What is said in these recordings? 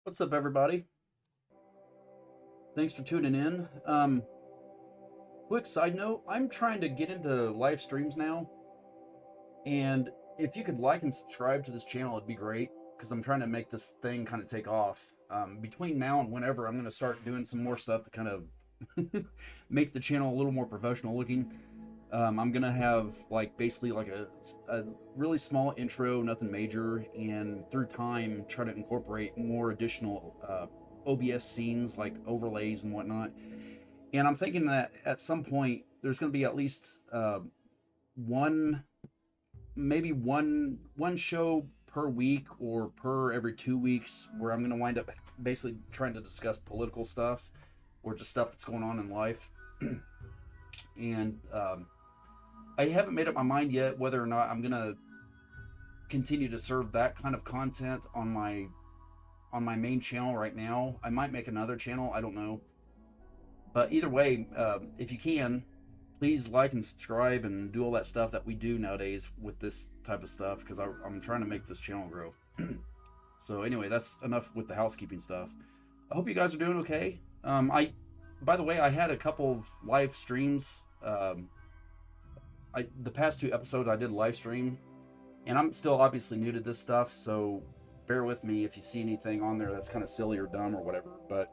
What's up, everybody? Thanks for tuning in. Quick side note, I'm trying to get into live streams now, and if you could like and subscribe to this channel, it'd be great because I'm trying to make this thing kind of take off. Between now and whenever, I'm going to start doing some more stuff to kind of make the channel a little more professional looking. I'm gonna have like basically like a really small intro, nothing major, and through time try to incorporate more additional OBS scenes like overlays and whatnot. And I'm thinking that at some point there's gonna be at least one, maybe one show per week or per every 2 weeks, where I'm gonna wind up basically trying to discuss political stuff or just stuff that's going on in life. And I haven't made up my mind yet whether or not I'm gonna continue to serve that kind of content on my main channel right now. I might make another channel. I don't know. But either way, if you can, please like and subscribe and do all that stuff that we do nowadays with this type of stuff because I'm trying to make this channel grow. So anyway, that's enough with the housekeeping stuff. I hope you guys are doing okay. By the way, I had a couple of live streams. The past two episodes I did live stream, and I'm still obviously new to this stuff, so bear with me if you see anything on there that's kind of silly or dumb or whatever. But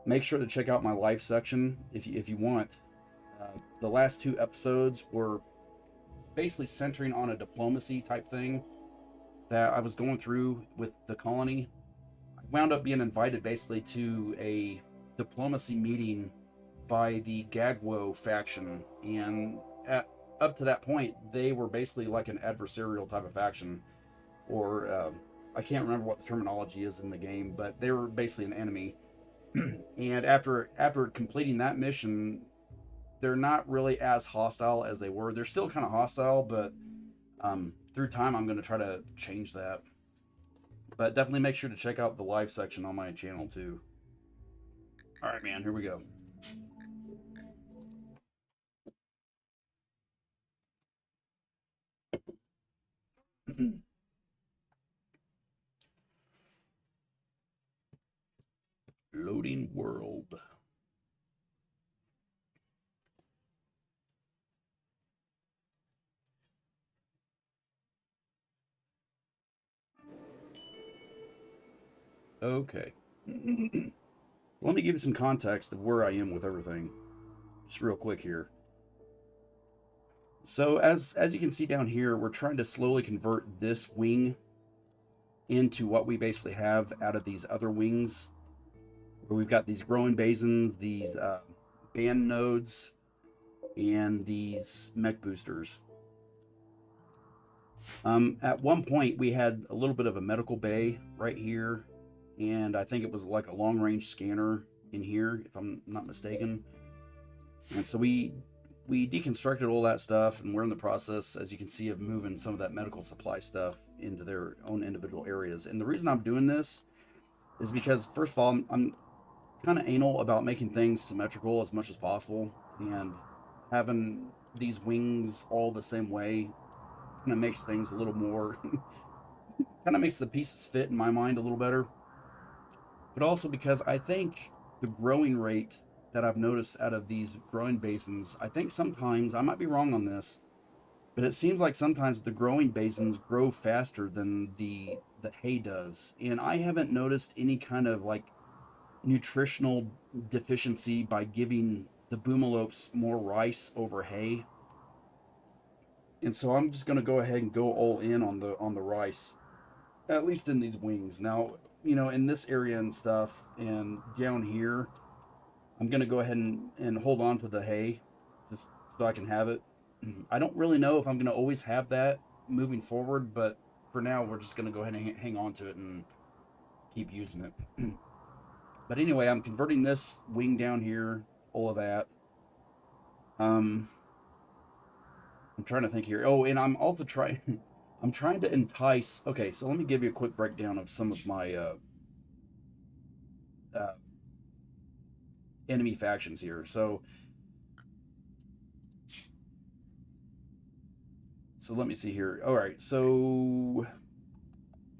make sure to check out my live section if you want. The last two episodes were basically centering on a diplomacy type thing that I was going through with the colony. I wound up being invited basically to a diplomacy meeting by the Gagwo faction, and up to that point, they were basically like an adversarial type of faction, or I can't remember what the terminology is in the game, but they were basically an enemy. And after completing that mission, they're not really as hostile as they were. They're still kind of hostile, but through time, I'm going to try to change that. But definitely make sure to check out the live section on my channel too. All right, man, here we go. Loading world. Okay. Let me give you some context of where I am with everything, just real quick here. So as you can see down here, we're trying to slowly convert this wing into what we basically have out of these other wings, where we've got these growing basins, these band nodes, and these mech boosters. At one point, we had a little bit of a medical bay right here, and I think it was like a long range scanner in here, if I'm not mistaken. And so we deconstructed all that stuff, and we're in the process, as you can see, of moving some of that medical supply stuff into their own individual areas. And the reason I'm doing this is because, first of all, I'm kind of anal about making things symmetrical as much as possible, and having these wings all the same way kind of makes things a little more kind of makes the pieces fit in my mind a little better. But also because I think the growing rate that I've noticed out of these growing basins, I think sometimes, I might be wrong on this, but it seems like sometimes the growing basins grow faster than the hay does. And I haven't noticed any kind of like nutritional deficiency by giving the boomalopes more rice over hay. And so I'm just going to go ahead and go all in on the rice, at least in these wings. Now, in this area and stuff, and down here, I'm gonna go ahead and hold on to the hay, just so I can have it. I don't really know if I'm gonna always have that moving forward, but for now, we're just gonna go ahead and hang on to it and keep using it. But anyway, I'm converting this wing down here, all of that. Um, I'm trying to think here. Oh, and I'm also trying. I'm trying to entice. Okay, so let me give you a quick breakdown of some of my uh, enemy factions here. So let me see here. All right, so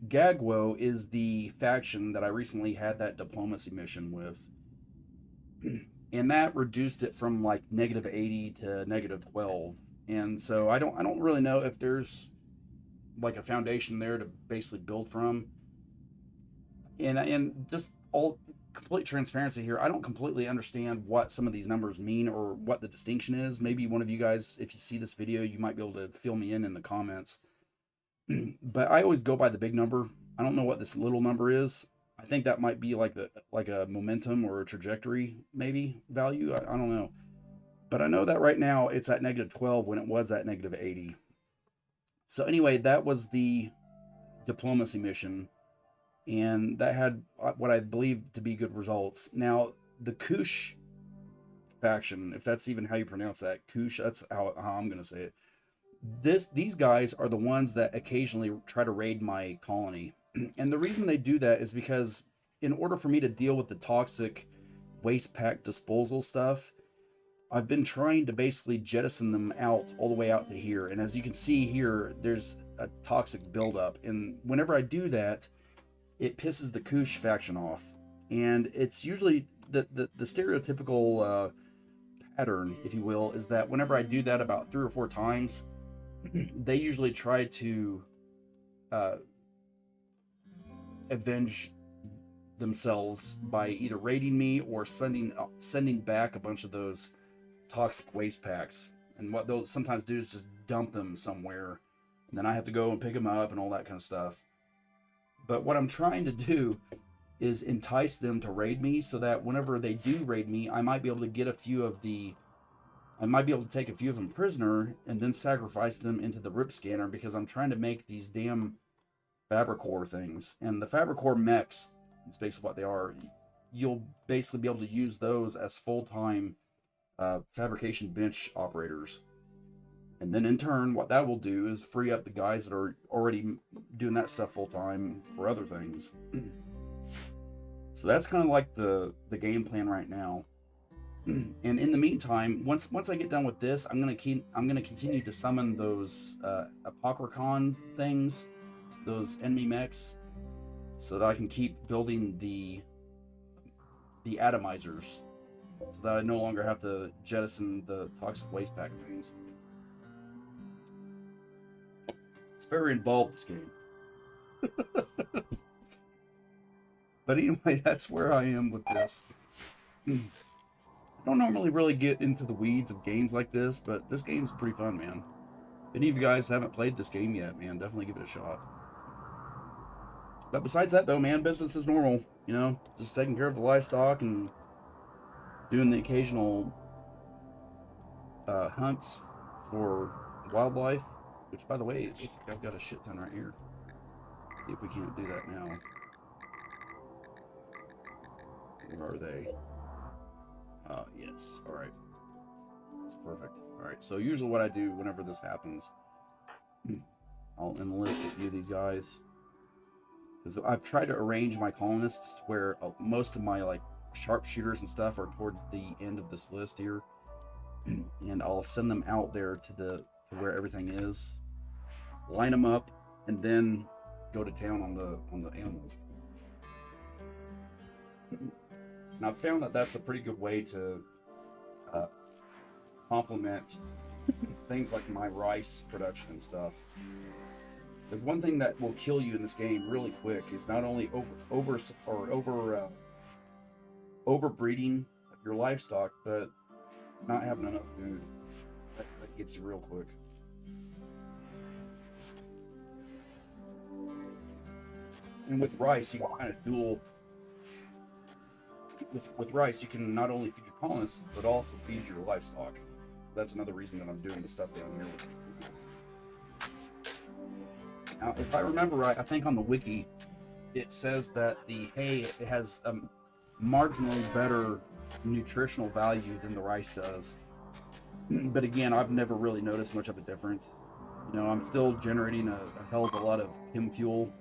Gagwo is the faction that I recently had that diplomacy mission with, and that reduced it from like -80 to -12. And so I don't really know if there's like a foundation there to basically build from. And just all complete transparency here, I don't completely understand what some of these numbers mean or what the distinction is. Maybe one of you guys, if you see this video, you might be able to fill me in the comments. But I always go by the big number. I don't know what this little number is. I think that might be like a momentum or a trajectory maybe value. I don't know. But I know that right now it's at -12 when it was at -80. So anyway, that was the diplomacy mission, and that had what I believe to be good results. Now, the Kush faction, if that's even how you pronounce that, Kush, that's how I'm going to say it. These guys are the ones that occasionally try to raid my colony. And the reason they do that is because in order for me to deal with the toxic waste pack disposal stuff, I've been trying to basically jettison them out all the way out to here. And as you can see here, there's a toxic buildup. And whenever I do that, it pisses the Kush faction off. And it's usually the stereotypical pattern, if you will, is that whenever I do that about 3 or 4 times, they usually try to avenge themselves by either raiding me or sending back a bunch of those toxic waste packs. And what they'll sometimes do is just dump them somewhere, and then I have to go and pick them up and all that kind of stuff. But what I'm trying to do is entice them to raid me, so that whenever they do raid me, I might be able to get I might be able to take a few of them prisoner and then sacrifice them into the rip scanner, because I'm trying to make these damn Fabricore things. And the Fabricore mechs, it's basically what they are. You'll basically be able to use those as full-time fabrication bench operators. And then in turn, what that will do is free up the guys that are already doing that stuff full-time for other things. So that's kind of like the game plan right now. And in the meantime, once I get done with this, I'm gonna continue to summon those Apocrycon things, those enemy mechs, so that I can keep building the atomizers, so that I no longer have to jettison the toxic waste pack things. It's very involved, this game. But anyway, that's where I am with this. I don't normally really get into the weeds of games like this, but this game's pretty fun, man. If any of you guys haven't played this game yet, man, definitely give it a shot. But besides that, though, man, business is normal. You know, just taking care of the livestock and doing the occasional hunts for wildlife. Which, by the way, it looks like I've got a shit ton right here. Let's see if we can't do that now. Where are they? Yes. All right. That's perfect. All right. So usually what I do whenever this happens, I'll enlist a few of these guys, because I've tried to arrange my colonists where most of my like sharpshooters and stuff are towards the end of this list here, and I'll send them out there to where everything is, line them up, and then go to town on the animals. And I've found that that's a pretty good way to complement things like my rice production and stuff. Because one thing that will kill you in this game really quick is not only overbreeding your livestock, but not having enough food. That gets you real quick. And with rice, you can kind of dual. With rice, you can not only feed your colonists, but also feed your livestock. So that's another reason that I'm doing the stuff down here. Now, if I remember right, I think on the wiki, it says that the hay, it has a marginally better nutritional value than the rice does. But again, I've never really noticed much of a difference. You know, I'm still generating a hell of a lot of chem fuel,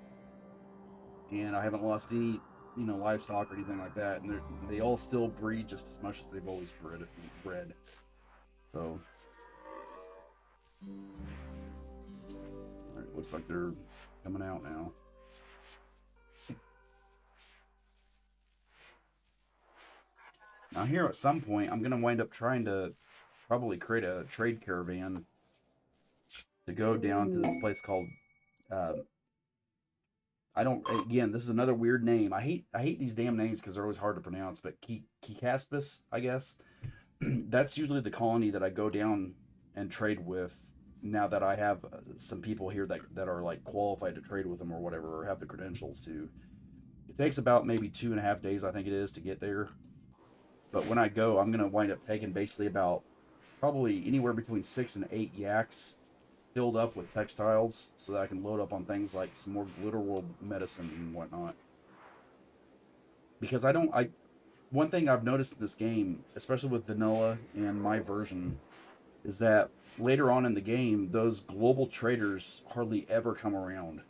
and I haven't lost any, you know, livestock or anything like that, and they all still breed just as much as they've always bred. So, all right, looks like they're coming out now. Now here at some point, I'm gonna wind up trying to probably create a trade caravan to go down to this place called. Uh, I don't. Again, this is another weird name. I hate these damn names because they're always hard to pronounce. But Kikaspis, I guess. That's usually the colony that I go down and trade with. Now that I have some people here that are like qualified to trade with them or whatever, or have the credentials to. It takes about maybe 2.5 days, I think it is, to get there. But when I go, I'm gonna wind up taking basically about probably anywhere between 6 and 8 yaks filled up with textiles so that I can load up on things like some more glitter world medicine and whatnot. Because I don't, I one thing I've noticed in this game, especially with vanilla and my version, is that later on in the game, those global traders hardly ever come around.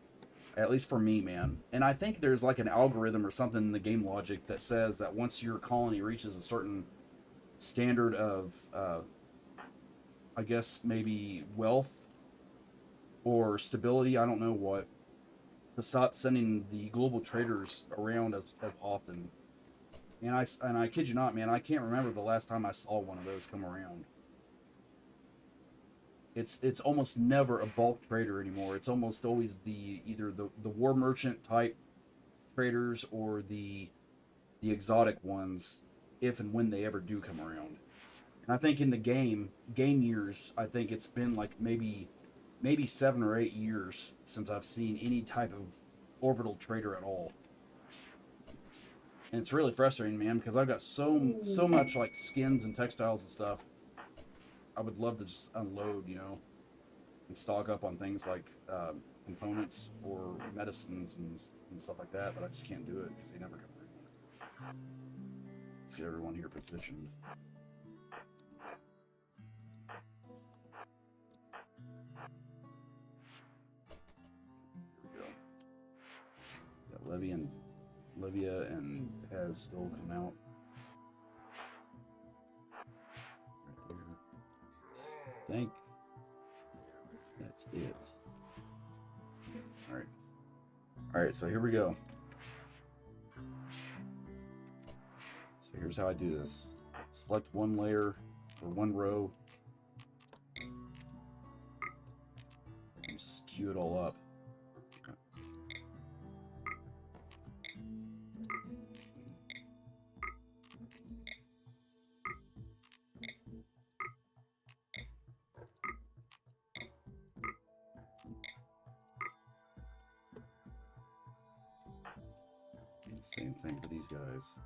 At least for me, man. And I think there's like an algorithm or something in the game logic that says that once your colony reaches a certain standard of, I guess maybe wealth or stability, I don't know what, to stop sending the global traders around as often. And I kid you not, man, I can't remember the last time I saw one of those come around. It's almost never a bulk trader anymore. It's almost always either the war merchant type traders or the exotic ones, if and when they ever do come around. And I think in the game years, I think it's been like maybe 7 or 8 years since I've seen any type of orbital trader at all. And it's really frustrating, man, because I've got so much like skins and textiles and stuff. I would love to just unload, and stock up on things like components or medicines and stuff like that, but I just can't do it because they never come around. Let's get everyone here positioned. Here we go. Got Livia and has still come out. Right there. Think that's it. Alright. Alright, so here we go. So here's how I do this. Select one layer or one row. And just queue it all up. And same thing for these guys.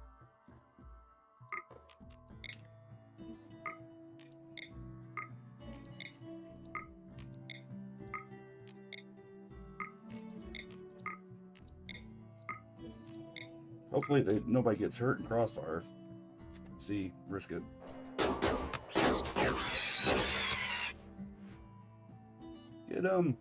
Hopefully nobody gets hurt in Crossfire. Let's see, risk it. Get him!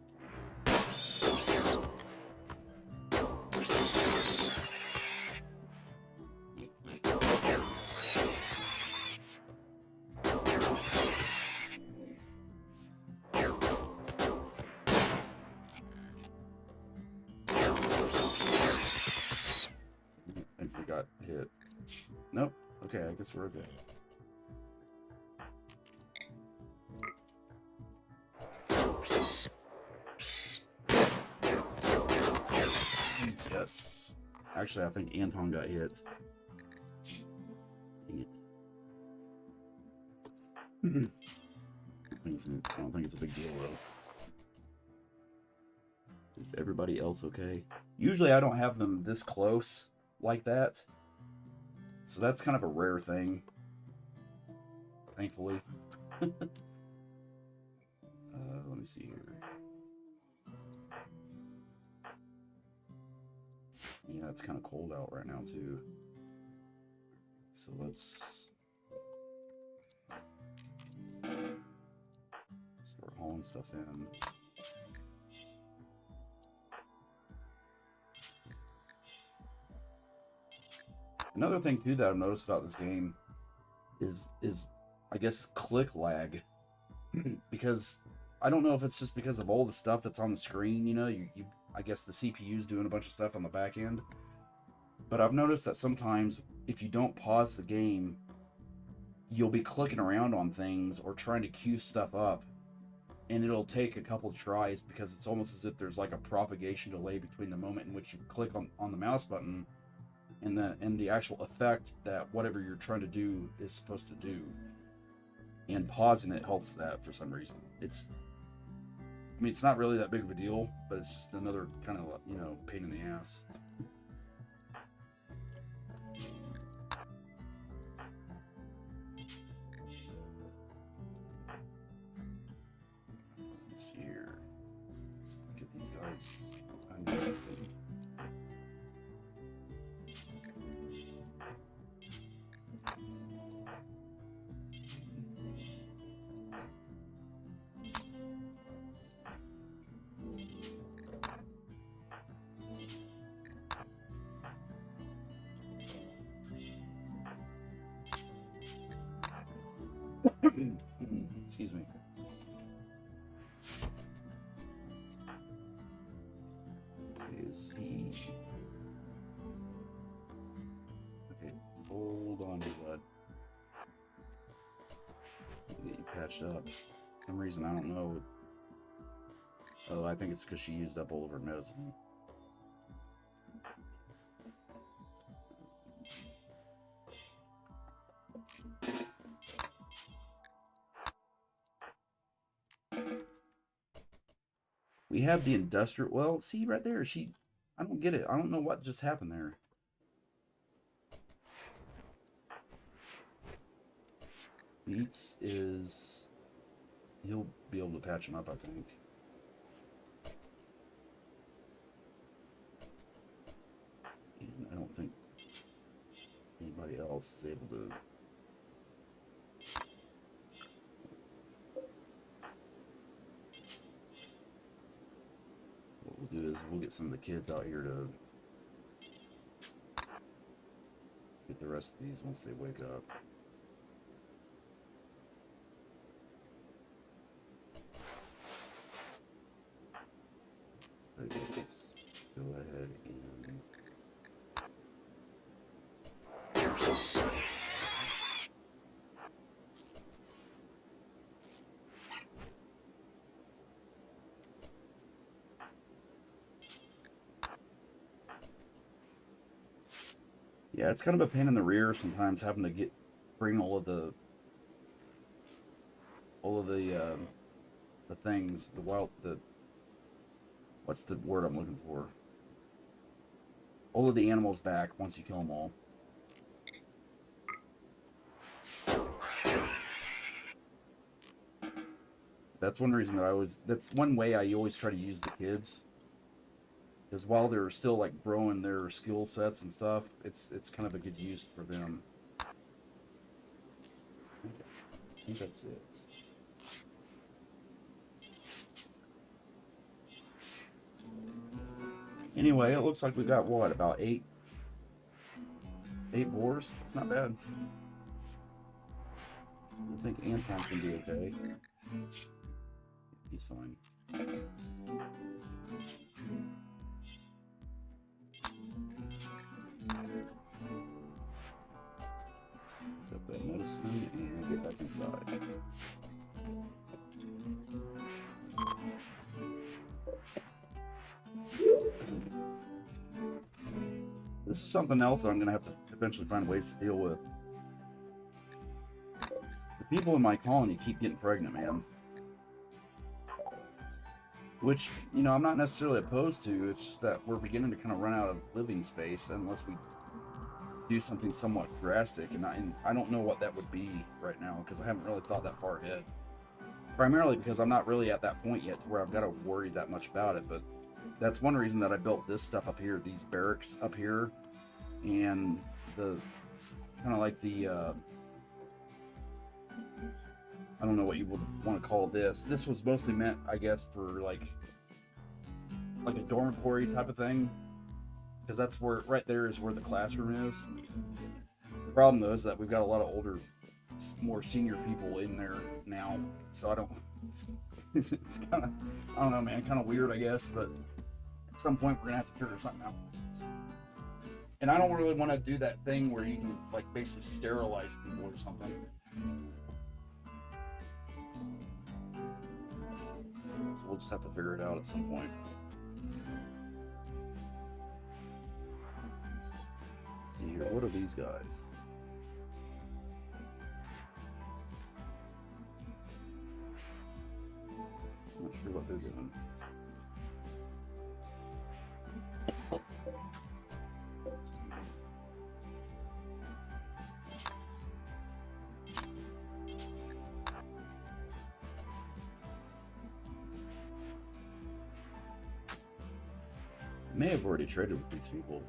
I think we got hit. Nope. Okay, I guess we're okay. Yes. Actually, I think Anton got hit. Dang it. I don't think it's a big deal, though. Is everybody else okay? Usually I don't have them this close like that. So that's kind of a rare thing. Thankfully. Let me see here. Yeah, it's kind of cold out right now, too. So let's start hauling stuff in. Another thing too that I've noticed about this game is I guess click lag. Because I don't know if it's just because of all the stuff that's on the screen, you I guess the CPU's doing a bunch of stuff on the back end. But I've noticed that sometimes if you don't pause the game you'll be clicking around on things or trying to queue stuff up, and it'll take a couple of tries because it's almost as if there's like a propagation delay between the moment in which you click on the mouse button and the actual effect that whatever you're trying to do is supposed to do. And pausing it helps that for some reason. I mean, it's not really that big of a deal, but it's just another kind of, you know, pain in the ass. Let's see here. Let's get these guys. Excuse me. Is he? Okay, hold on to that. Get you patched up. For some reason, I don't know. Oh, I think it's because she used up all of her medicine. We have the industrial. Well, see right there. I don't get it. I don't know what just happened there. Beats is. He'll be able to patch him up, I think. And I don't think anybody else is able to. What we'll do is we'll get some of the kids out here to get the rest of these once they wake up. Let's go ahead and yeah, it's kind of a pain in the rear sometimes having to bring all of the things, what's the word I'm looking for? All of the animals back once you kill them all. That's one reason that's one way I always try to use the kids. Because while they're still like growing their skill sets and stuff, it's kind of a good use for them. I think that's it. Anyway, it looks like we got what, about eight boars? It's not bad. I think Anton's gonna be okay. He's fine. Take that medicine and get back inside. This is something else that I'm going to have to eventually find ways to deal with. The people in my colony keep getting pregnant, man. Which, you know, I'm not necessarily opposed to. It's just that we're beginning to kind of run out of living space unless we do something somewhat drastic. And I don't know what that would be right now because I haven't really thought that far ahead. Primarily because I'm not really at that point yet where I've got to worry that much about it. But that's one reason that I built this stuff up here, these barracks up here, and the kind of like the I don't know what you would want to call this. This was mostly meant, I guess, for like a dormitory type of thing, because that's where right there is where the classroom is. The problem though is that we've got a lot of older, more senior people in there now, so I don't. It's kind of, I don't know, man, kind of weird, I guess, but at some point we're gonna have to figure something out. And I don't really want to do that thing where you can like basically sterilize people or something. So we'll just have to figure it out at some point. Let's see here, what are these guys? I'm not sure what they're doing. May have already traded with these people.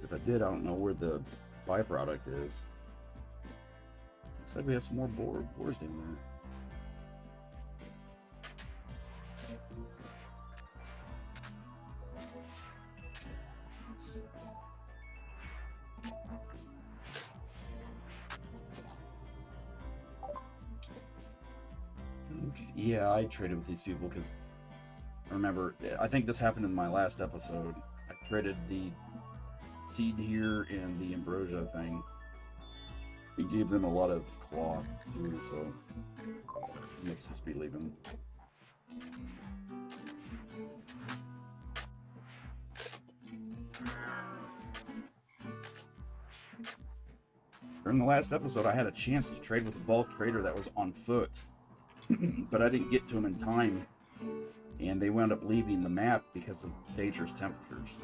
If I did, I don't know where the byproduct is. Looks like we have some more boars down there. Okay. Yeah, I traded with these people because remember, I think this happened in my last episode. I traded the seed here and the ambrosia thing. It gave them a lot of cloth too, so let's just be leaving. During the last episode, I had a chance to trade with a bulk trader that was on foot, but I didn't get to him in time. And they wound up leaving the map because of dangerous temperatures.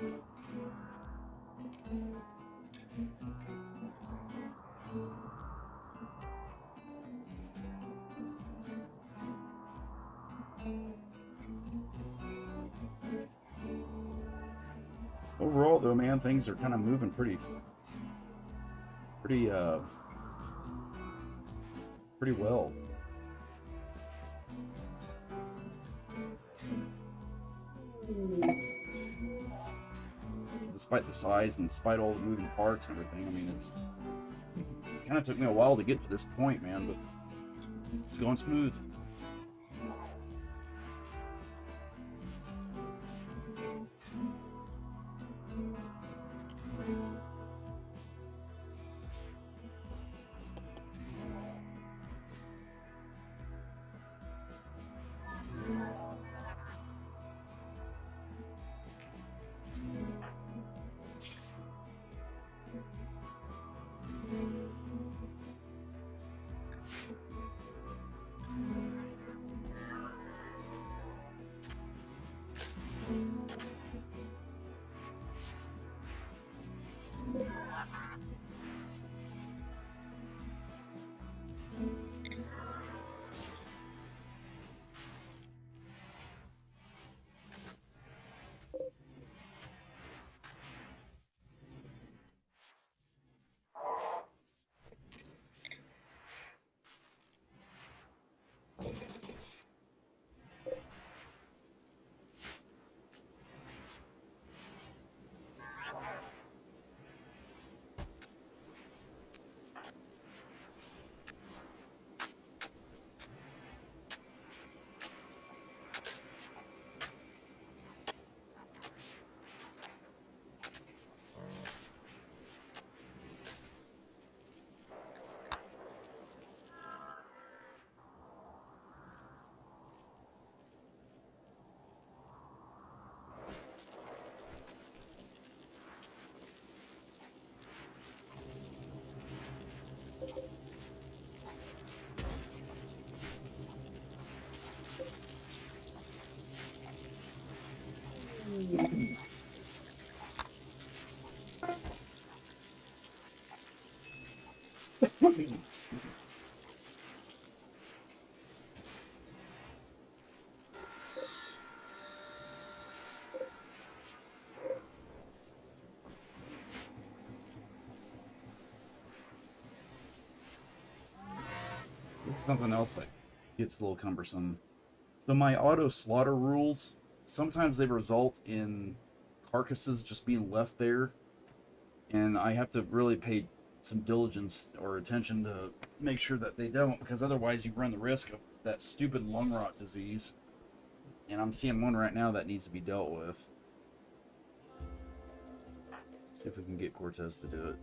Overall, though, man, things are kind of moving pretty well. Despite the size and despite all the moving parts and everything, I mean, it kind of took me a while to get to this point, man, but it's going smooth. This is something else that gets a little cumbersome. So my auto slaughter rules, sometimes they result in carcasses just being left there, and I have to really pay some diligence or attention to make sure that they don't, because otherwise you run the risk of that stupid lung rot disease. And I'm seeing one right now that needs to be dealt with. See if we can get Cortez to do it.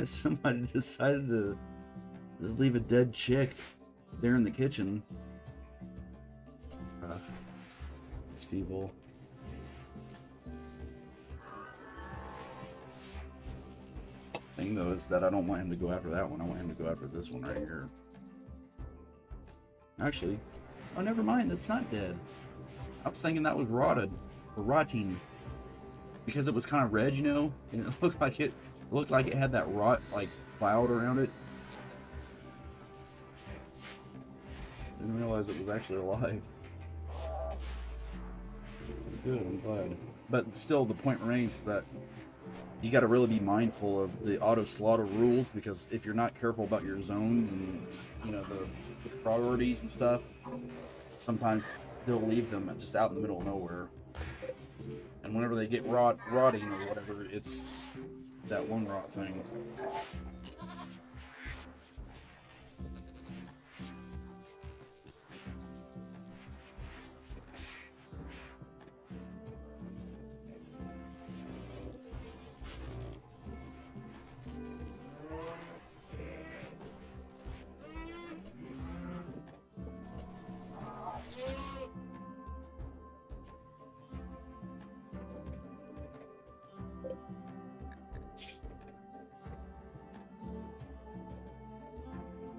Somebody decided to just leave a dead chick there in the kitchen. Ugh, these people. Thing though is that I don't want him to go after that one. I want him to go after this one right here. Actually, oh, never mind. It's not dead. I was thinking that was rotted or rotting because it was kind of red, you know, and it looked like it had that rot like cloud around it. Didn't realize it was actually alive. Good, I'm glad. But still, the point remains that you got to really be mindful of the auto slaughter rules, because if you're not careful about your zones and the priorities and stuff, sometimes they'll leave them just out in the middle of nowhere. And whenever they get rotting or whatever, it's that one rot thing.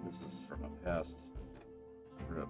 This is from a past rip.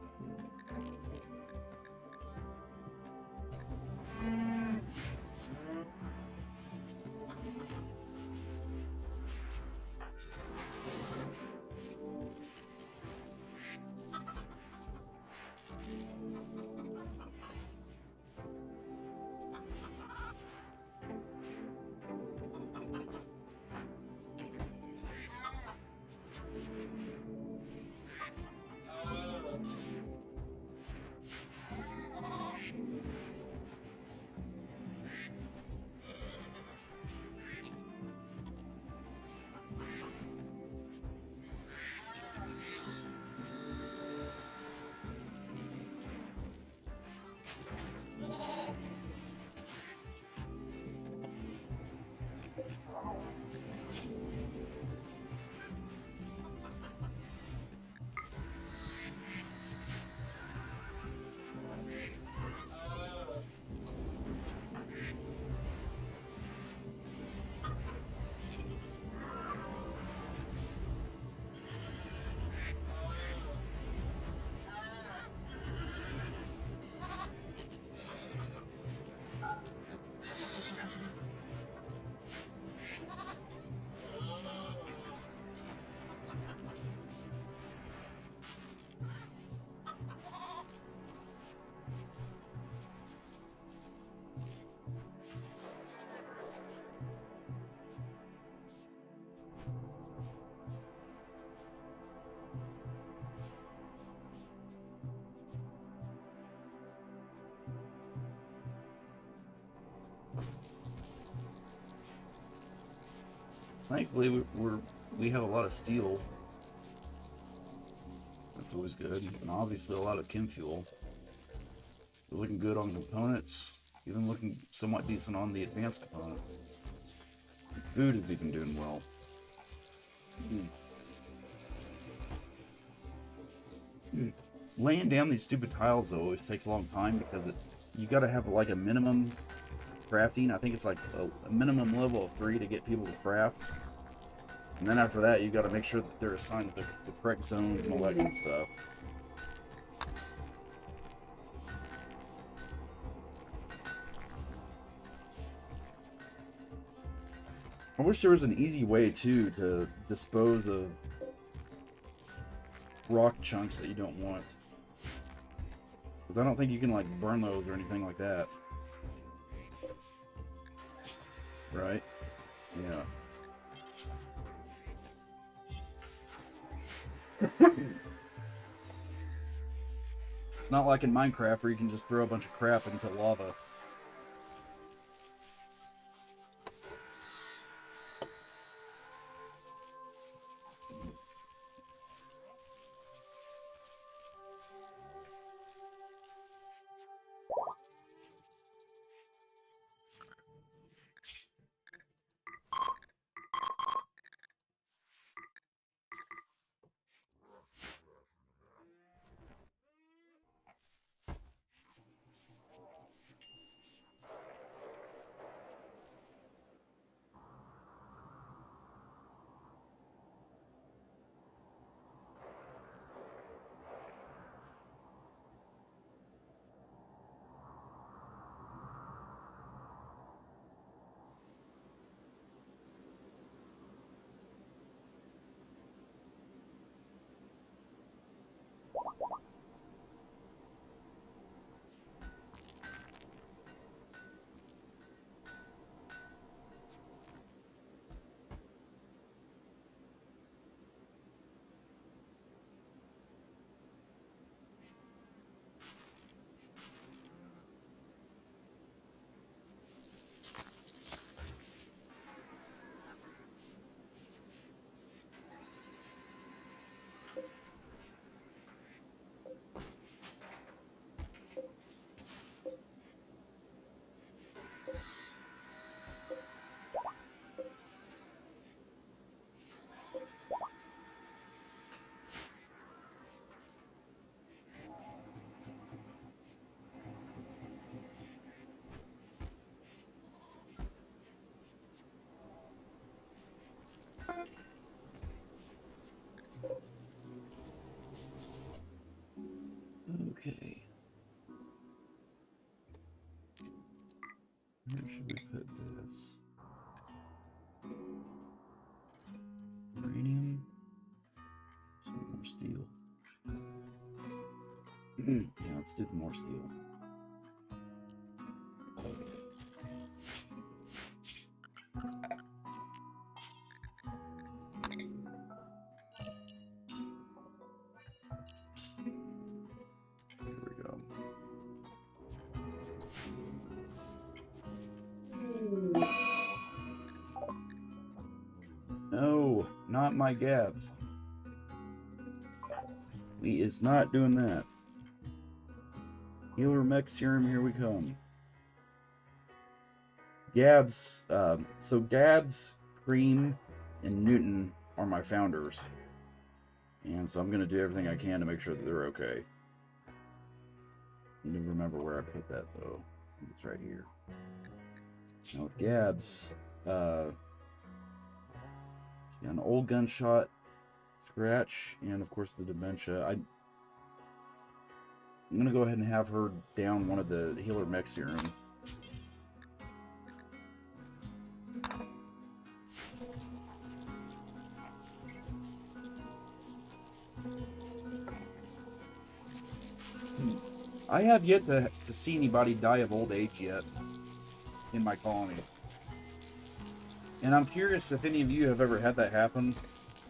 Thankfully, we have a lot of steel. That's always good, and obviously a lot of chem fuel. We're looking good on components, even looking somewhat decent on the advanced component. And food is even doing well. Laying down these stupid tiles though always takes a long time because you got to have like a minimum crafting. I think it's like a minimum level of 3 to get people to craft. And then after that, you got to make sure that they're assigned the correct zones and all that kind of stuff. I wish there was an easy way too to dispose of rock chunks that you don't want. Because I don't think you can like burn those or anything like that. Right? Yeah. It's not like in Minecraft where you can just throw a bunch of crap into lava. Okay. Where should we put this? Uranium. Some more steel. Yeah, let's do the more steel. Here we go. No, not my Gabs. We is not doing that. Healer mech serum, here we come. Gabs, so Gabs, Cream, and Newton are my founders. And so I'm going to do everything I can to make sure that they're okay. I need to remember where I put that, though. It's right here. Now with Gabs, she got an old gunshot, scratch, and of course the dementia. I'm going to go ahead and have her down one of the healer mech serum. I have yet to see anybody die of old age yet in my colony. And I'm curious if any of you have ever had that happen.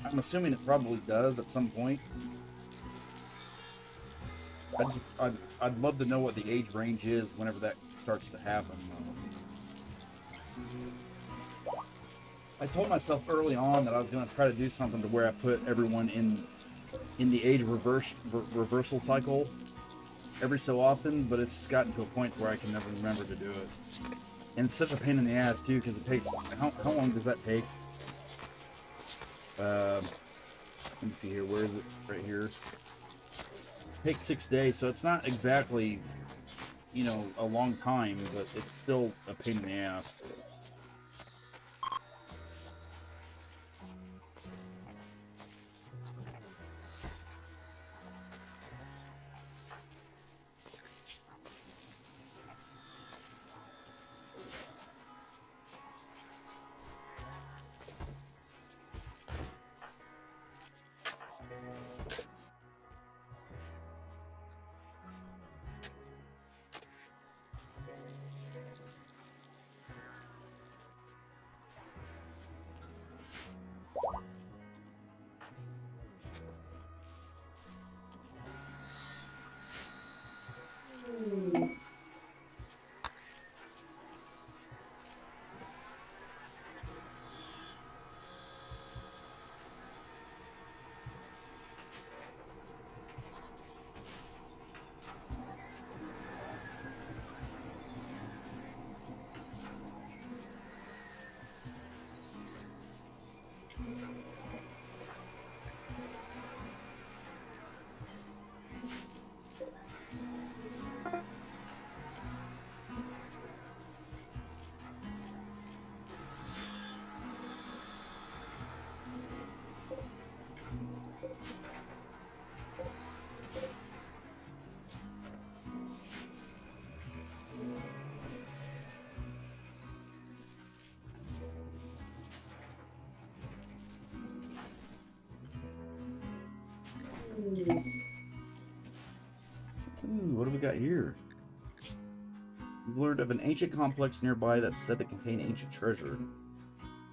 I'm assuming it probably does at some point. I'd love to know what the age range is whenever that starts to happen. I told myself early on that I was going to try to do something to where I put everyone in the age reversal cycle every so often, but it's gotten to a point where I can never remember to do it. And it's such a pain in the ass too, because it takes how long does that take? Let me see here. Where is it? Right here. It takes 6 days, so it's not exactly, you know, a long time, but it's still a pain in the ass. Ooh, what do we got here? We've learned of an ancient complex nearby that's said to contain ancient treasure.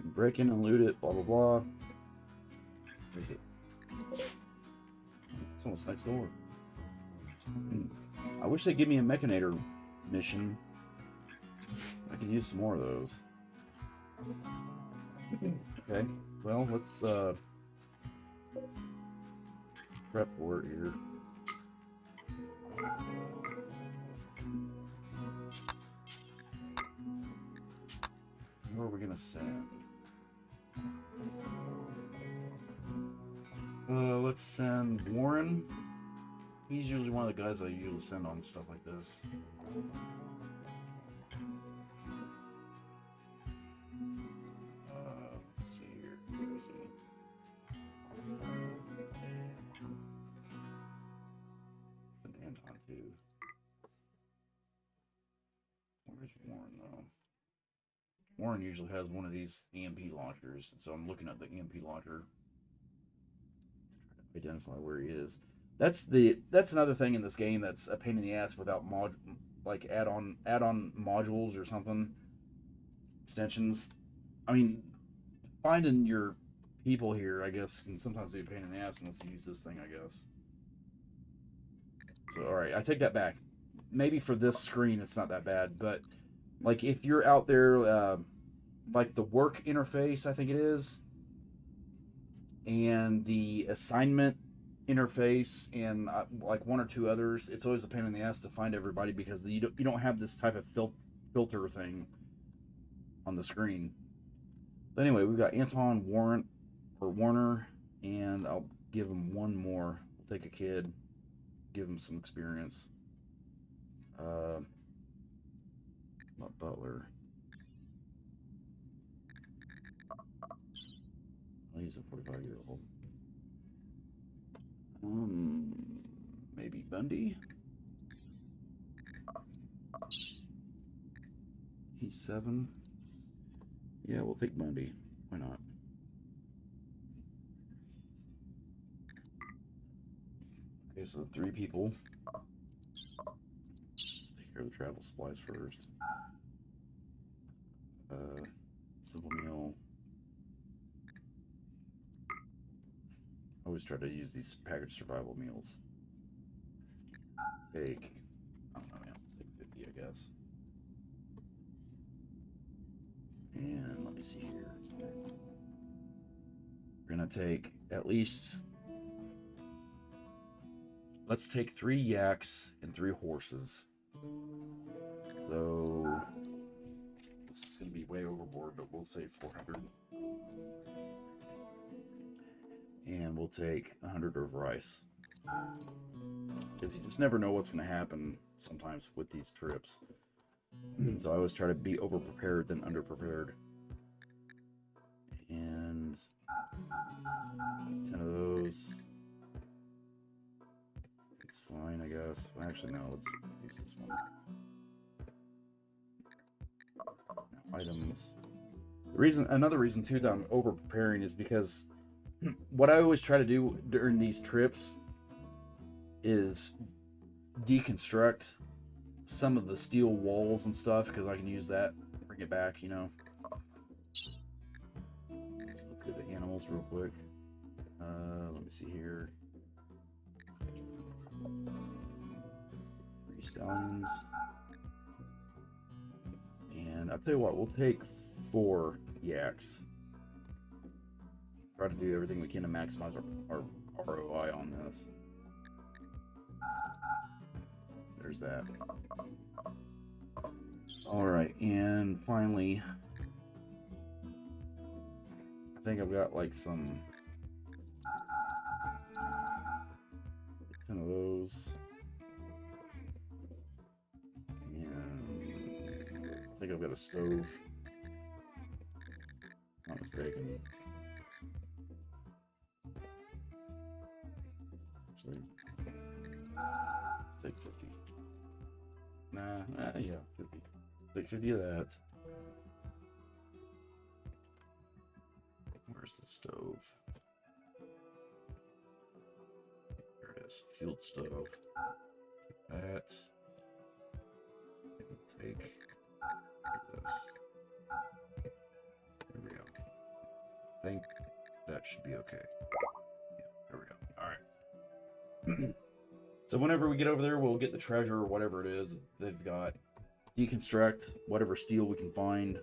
Break in and loot it, blah blah blah. Where's it? It's almost next door. I wish they'd give me a Mechanator mission. I could use some more of those. Okay, well, let's prep for it here. Where are we gonna send? Let's send Warren. He's usually one of the guys I usually send on stuff like this. Let's see here. Where is he? Send Anton too. too. Where's Warren though? Warren usually has one of these EMP launchers, so I'm looking at the EMP launcher to identify where he is. That's another thing in this game that's a pain in the ass without like add-on modules or something, extensions. I mean, finding your people here, I guess, can sometimes be a pain in the ass unless you use this thing, I guess. So, all right, I take that back. Maybe for this screen, it's not that bad, but like if you're out there, like the work interface, I think it is, and the assignment interface, and like one or two others, it's always a pain in the ass to find everybody because you don't have this type of filter thing on the screen. But anyway, we've got Anton Warner, and I'll give him one more. We'll take a kid, give him some experience. Butler. Oh, he's a 45-year-old. Maybe Bundy. He's 7. Yeah, we'll take Bundy. Why not? Okay, so 3 people. Let's take care of the travel supplies first. Simple meal. I always try to use these packaged survival meals. Take, I don't know, man, take 50, I guess. And let me see here. We're gonna take at least, let's take 3 yaks and 3 horses. So this is gonna be way overboard, but we'll say 400. And we'll take 100 of rice. Because you just never know what's going to happen sometimes with these trips. So I always try to be over-prepared than under-prepared. And 10 of those. It's fine, I guess. Actually, no, let's use this one. Now, items. Another reason, too, that I'm over-preparing is because what I always try to do during these trips is deconstruct some of the steel walls and stuff, because I can use that, bring it back, you know. So let's get the animals real quick. Let me see here. 3 stallions. And I'll tell you what, we'll take 4 yaks. Try to do everything we can to maximize our ROI on this. So there's that. Alright, and finally, I think I've got like some 10 of those. And I think I've got a stove. Not mistaken. Let's take 50. Yeah, 50. Take 50 of that. Where's the stove? There it is. Field stove. Take that. And take this. There we go. I think that should be okay. Yeah, there we go. Alright. So whenever we get over there, we'll get the treasure or whatever it is they've got, deconstruct whatever steel we can find,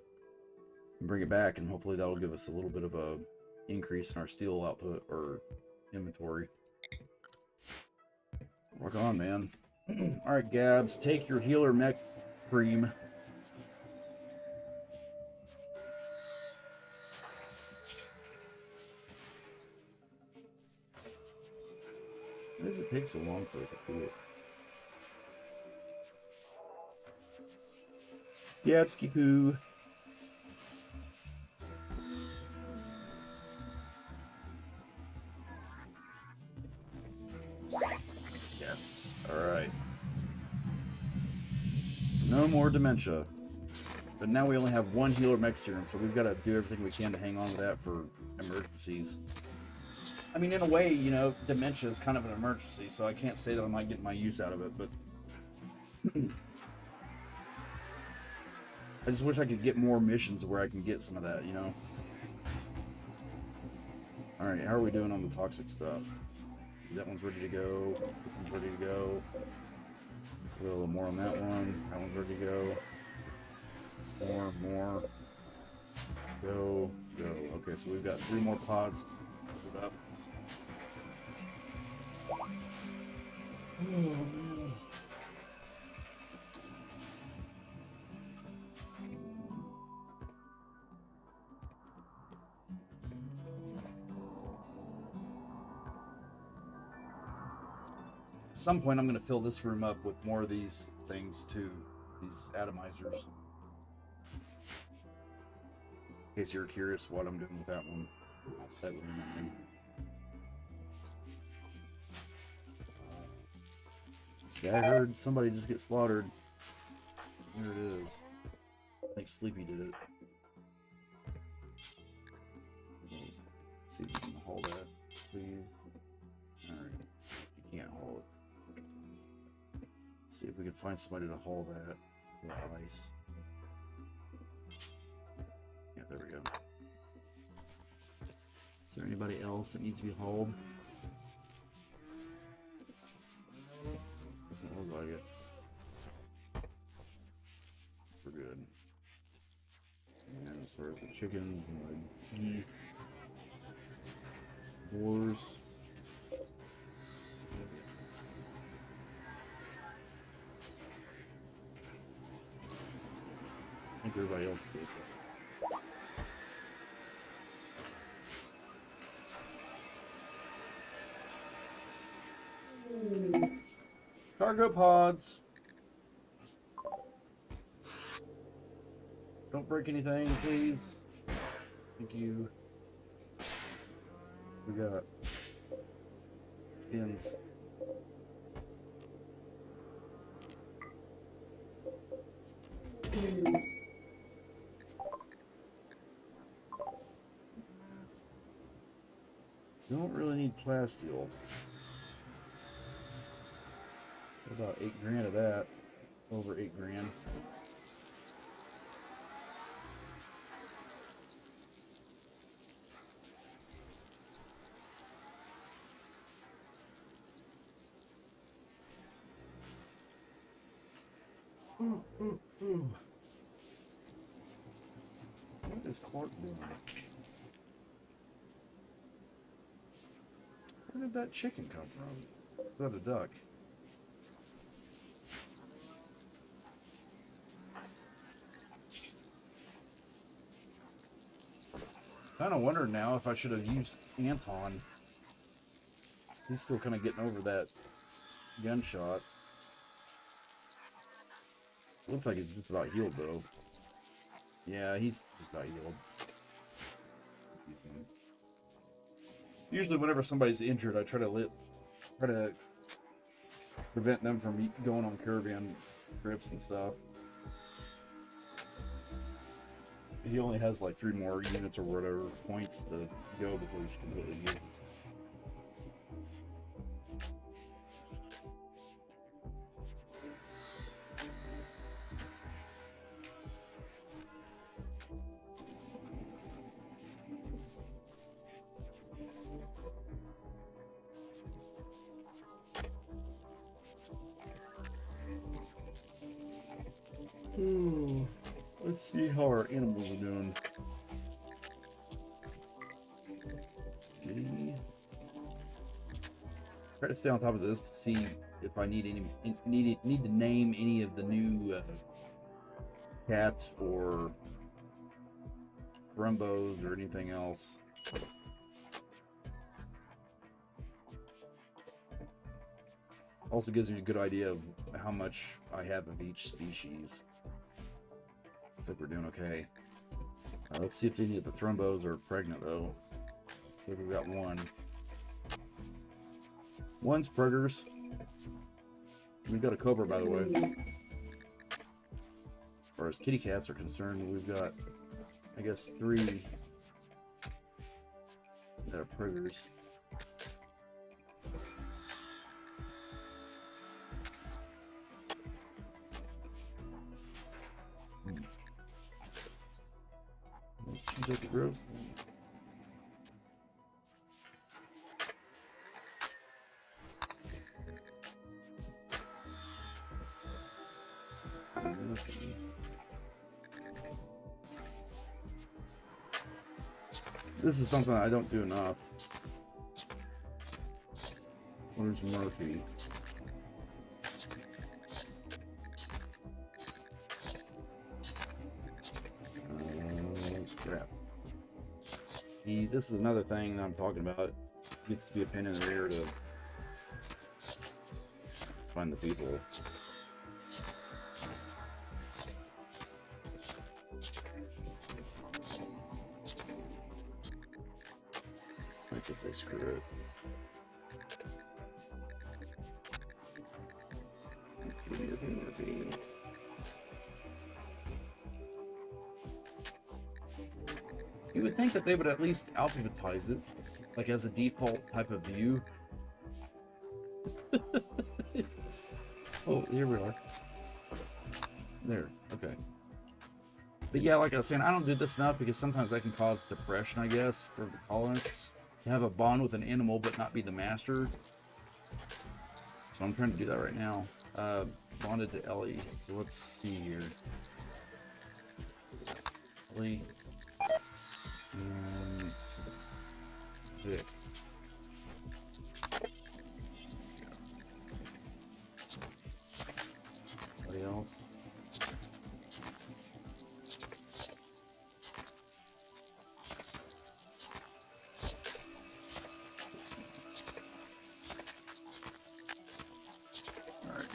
and bring it back, and hopefully that'll give us a little bit of a increase in our steel output or inventory. Rock on, man. Alright, Gabs, take your healer mech cream. Why does it take so long for it to do it? Yabsky poo. Yes. Alright. No more dementia. But now we only have one healer mech serum, so we've got to do everything we can to hang on to that for emergencies. I mean, in a way, you know, dementia is kind of an emergency, so I can't say that I might get my use out of it, but I just wish I could get more missions where I can get some of that, you know? Alright, how are we doing on the toxic stuff? That one's ready to go. This one's ready to go. A little more on that one. That one's ready to go. More. Go. Okay, so we've got 3 more pods. Put it up. Oh, man. At some point, I'm going to fill this room up with more of these things too. These atomizers. In case you're curious what I'm doing with that one. That room. Yeah, I heard somebody just get slaughtered. There it is. I think Sleepy did it. See if you can haul that, please. Alright. You can't haul it. See if we can find somebody to haul that. Ice. Yeah, there we go. Is there anybody else that needs to be hauled? Doesn't look like it. We're good. And as far as the chickens and the geese, boars. I think everybody else did. Cargo pods. Don't break anything, please. Thank you. We got skins. Don't really need plasteel. About 8 grand of that. Over 8 grand. What is Clark doing? Where did that chicken come from? Is that a duck? Kind of wonder now if I should have used Anton. He's still kind of getting over that gunshot. Looks like he's just about healed though. Yeah, he's just about healed. Usually, whenever somebody's injured, I try to prevent them from going on caravan trips and stuff. He only has like 3 more units or whatever points to go before he's completely healed. Let's see how our animals are doing. Okay. Try to stay on top of this to see if I need need to name any of the new cats or Rumbos or anything else. Also gives me a good idea of how much I have of each species. Looks like we're doing okay. Let's see if any of the Thrumbos are pregnant though. I think we've got one. One's preggers. We've got a cobra, by the way. far as kitty cats are concerned, we've got, I guess, 3 that are predators. Let's shoot at the gross thing. This is something I don't do enough. Where's Murphy? Crap. See, this is another thing that I'm talking about. It gets to be a pain in the rear to find the people. I guess I screw it. You would think that they would at least alphabetize it, like as a default type of view. Oh, here we are. There, okay. But yeah, like I was saying, I don't do this enough because sometimes that can cause depression, I guess, for the colonists. To have a bond with an animal but not be the master. So I'm trying to do that right now. Bonded to Ellie. So let's see here. Ellie. And Vic. Anybody else? Alright.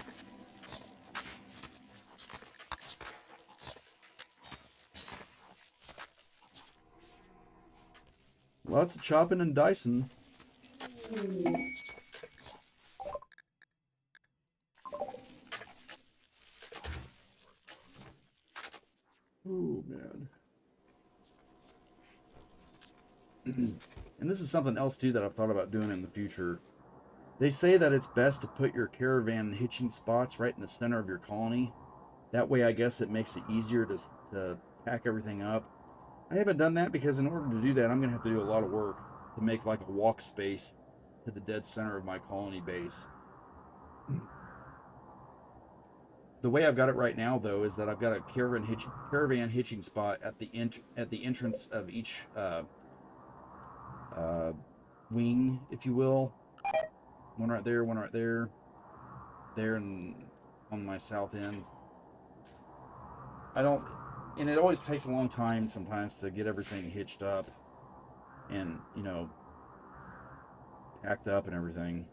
Lots of chopping and dicing. Oh, man. And this is something else, too, that I've thought about doing in the future. They say that it's best to put your caravan hitching spots right in the center of your colony. That way, I guess it makes it easier to pack everything up. I haven't done that because in order to do that, I'm going to have to do a lot of work to make like a walk space to the dead center of my colony base. The way I've got it right now, though, is that I've got a caravan hitching spot at the entrance of each wing, if you will. One right there, and on my south end. And it always takes a long time sometimes to get everything hitched up and, you know, packed up and everything.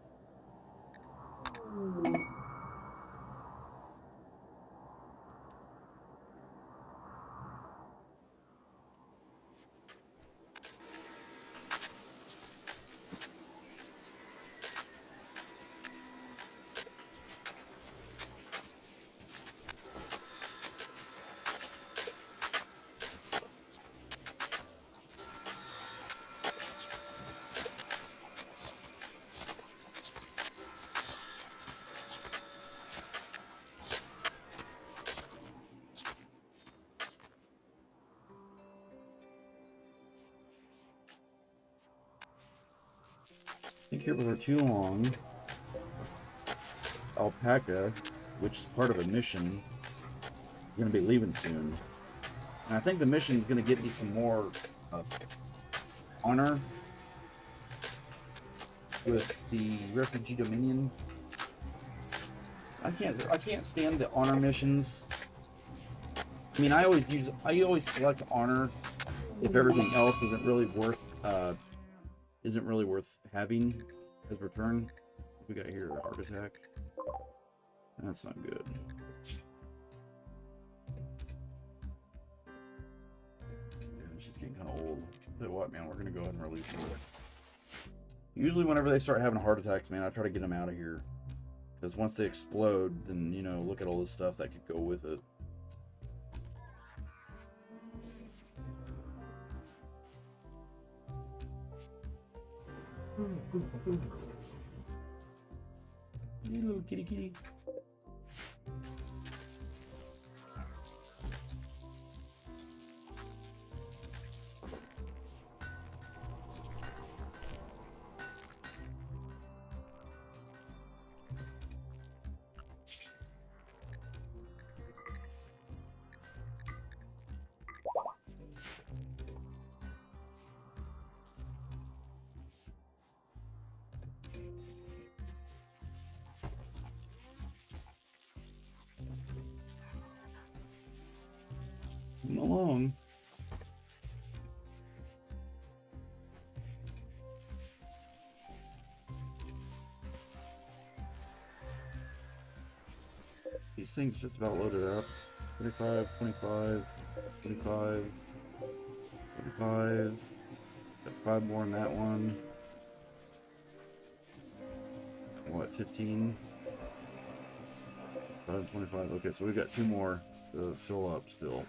I think here for too long, Alpaca, which is part of a mission, is going to be leaving soon. And I think the mission is going to get me some more honor with the Refugee Dominion. I can't stand the honor missions. I mean, I always select honor if everything else isn't really worth having as return. What we got here? A heart attack. That's not good. Yeah, she's getting kind of old. Tell you what, man, we're gonna go ahead and release her. Usually, whenever they start having heart attacks, man, I try to get them out of here. Because once they explode, then, you know, look at all this stuff that could go with it. Hey, little kitty kitty. Come along. These things just about loaded up. 25, 25, 25, 25. Got 5 more in that one. What, 15? 5, 25. Okay, so we've got 2 more to fill up still.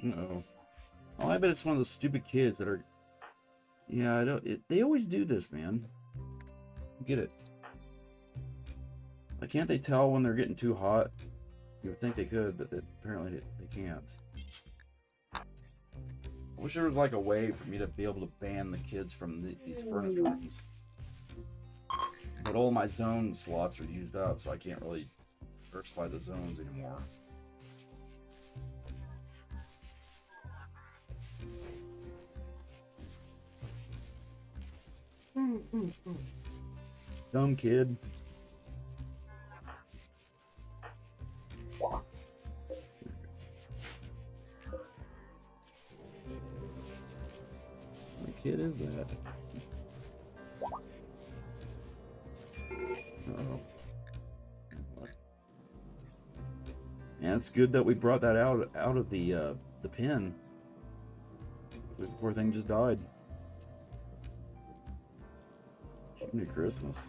Uh-oh. Oh, I bet it's one of those stupid kids that are... Yeah, I don't... they always do this, man. Get it. Like, can't they tell when they're getting too hot? You would think they could, but apparently they can't. I wish there was, like, a way for me to be able to ban the kids from these furnace rooms. But all my zone slots are used up, so I can't really diversify the zones anymore. Dumb kid. What kid is that? Uh-oh. Yeah, it's good that we brought that out of the pen. The poor thing just died. Merry Christmas.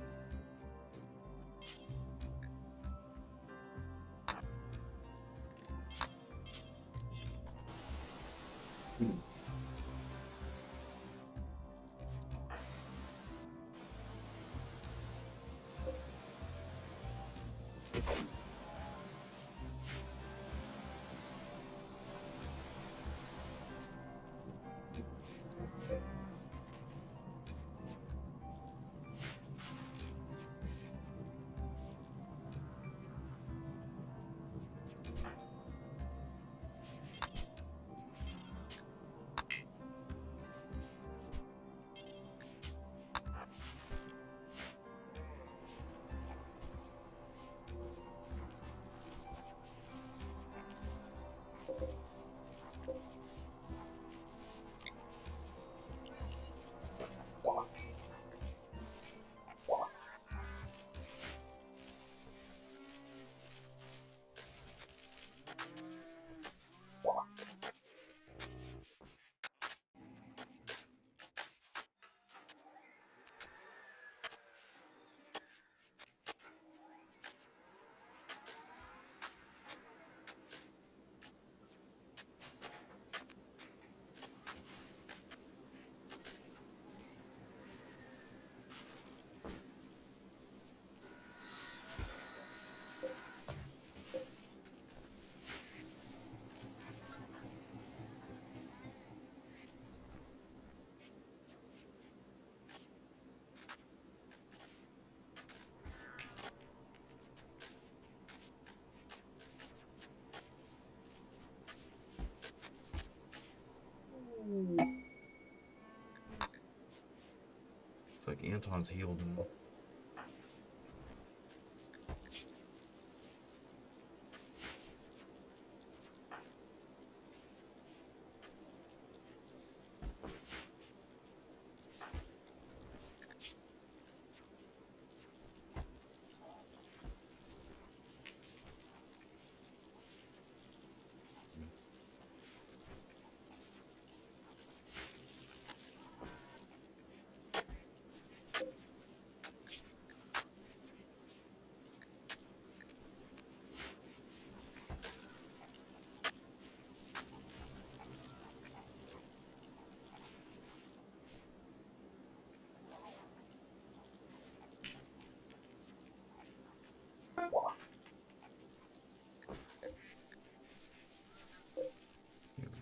Looks like Anton's healed now.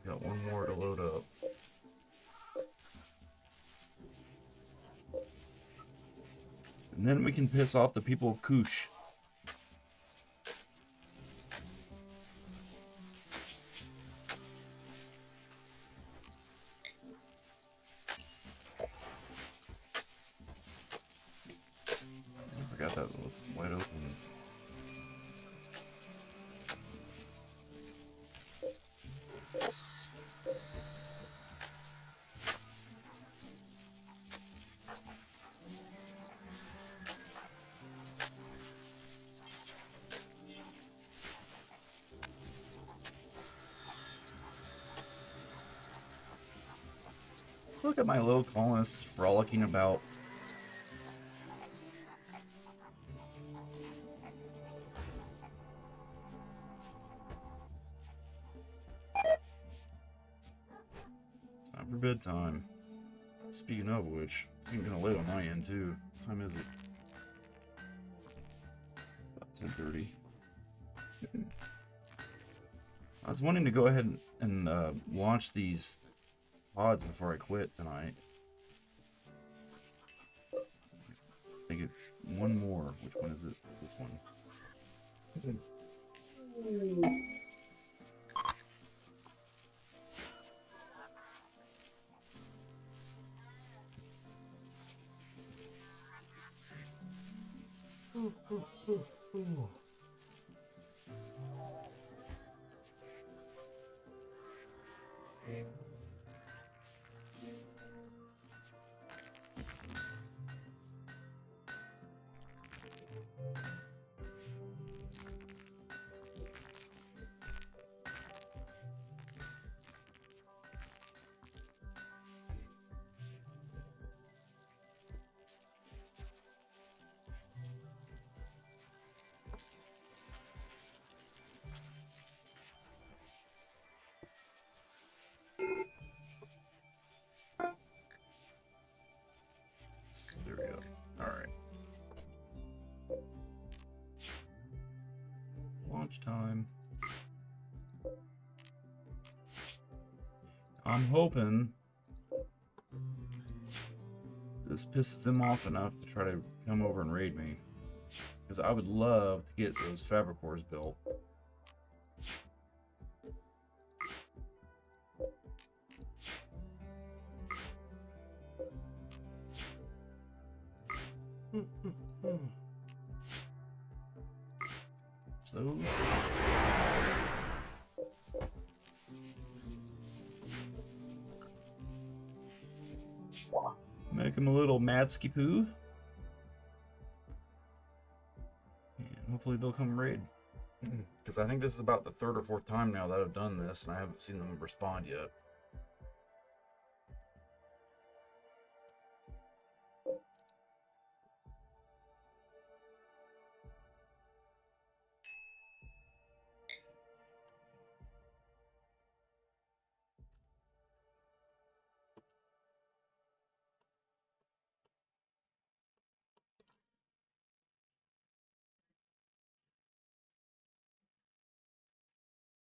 We got one more to load up. And then we can piss off the people of Kush. I forgot that was wide open. Look at my little colonists frolicking about. Time for bedtime. Speaking of which, I'm gonna late on my end too. What time is it? About 10:30. I was wanting to go ahead and launch these pods before I quit tonight. I think it's one more. Which one is it? It's this one. There we go. Alright. Launch time. I'm hoping this pisses them off enough to try to come over and raid me. Because I would love to get those fabricors built. So make him a little madsky poo. And hopefully they'll come raid. Because I think this is about the third or fourth time now that I've done this, and I haven't seen them respond yet.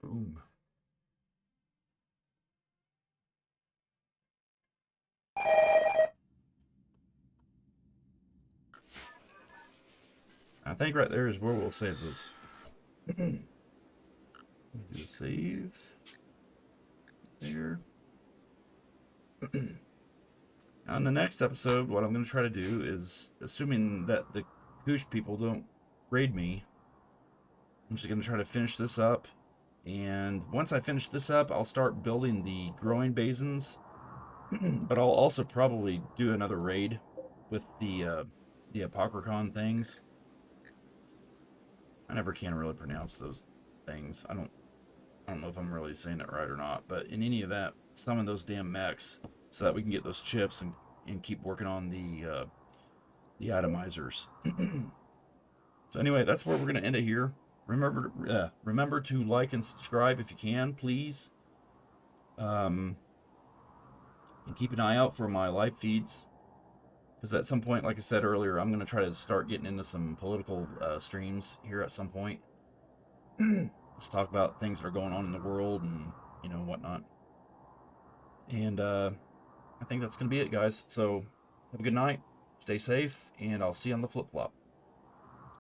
Boom. I think right there is where we'll save this. Do a save there. On the next episode, what I'm going to try to do is, assuming that the Koosh people don't raid me, I'm just going to try to finish this up. And once I finish this up, I'll start building the growing basins. But I'll also probably do another raid with the Apocryphon things. I never can really pronounce those things. I don't know if I'm really saying it right or not. But in any event, summon those damn mechs so that we can get those chips and keep working on the atomizers. So anyway, that's where we're gonna end it here. Remember to like and subscribe if you can, please. And keep an eye out for my live feeds, because at some point, like I said earlier, I'm gonna try to start getting into some political streams here at some point. Let's talk about things that are going on in the world and whatnot. And I think that's gonna be it, guys. So have a good night, stay safe, and I'll see you on the flip flop.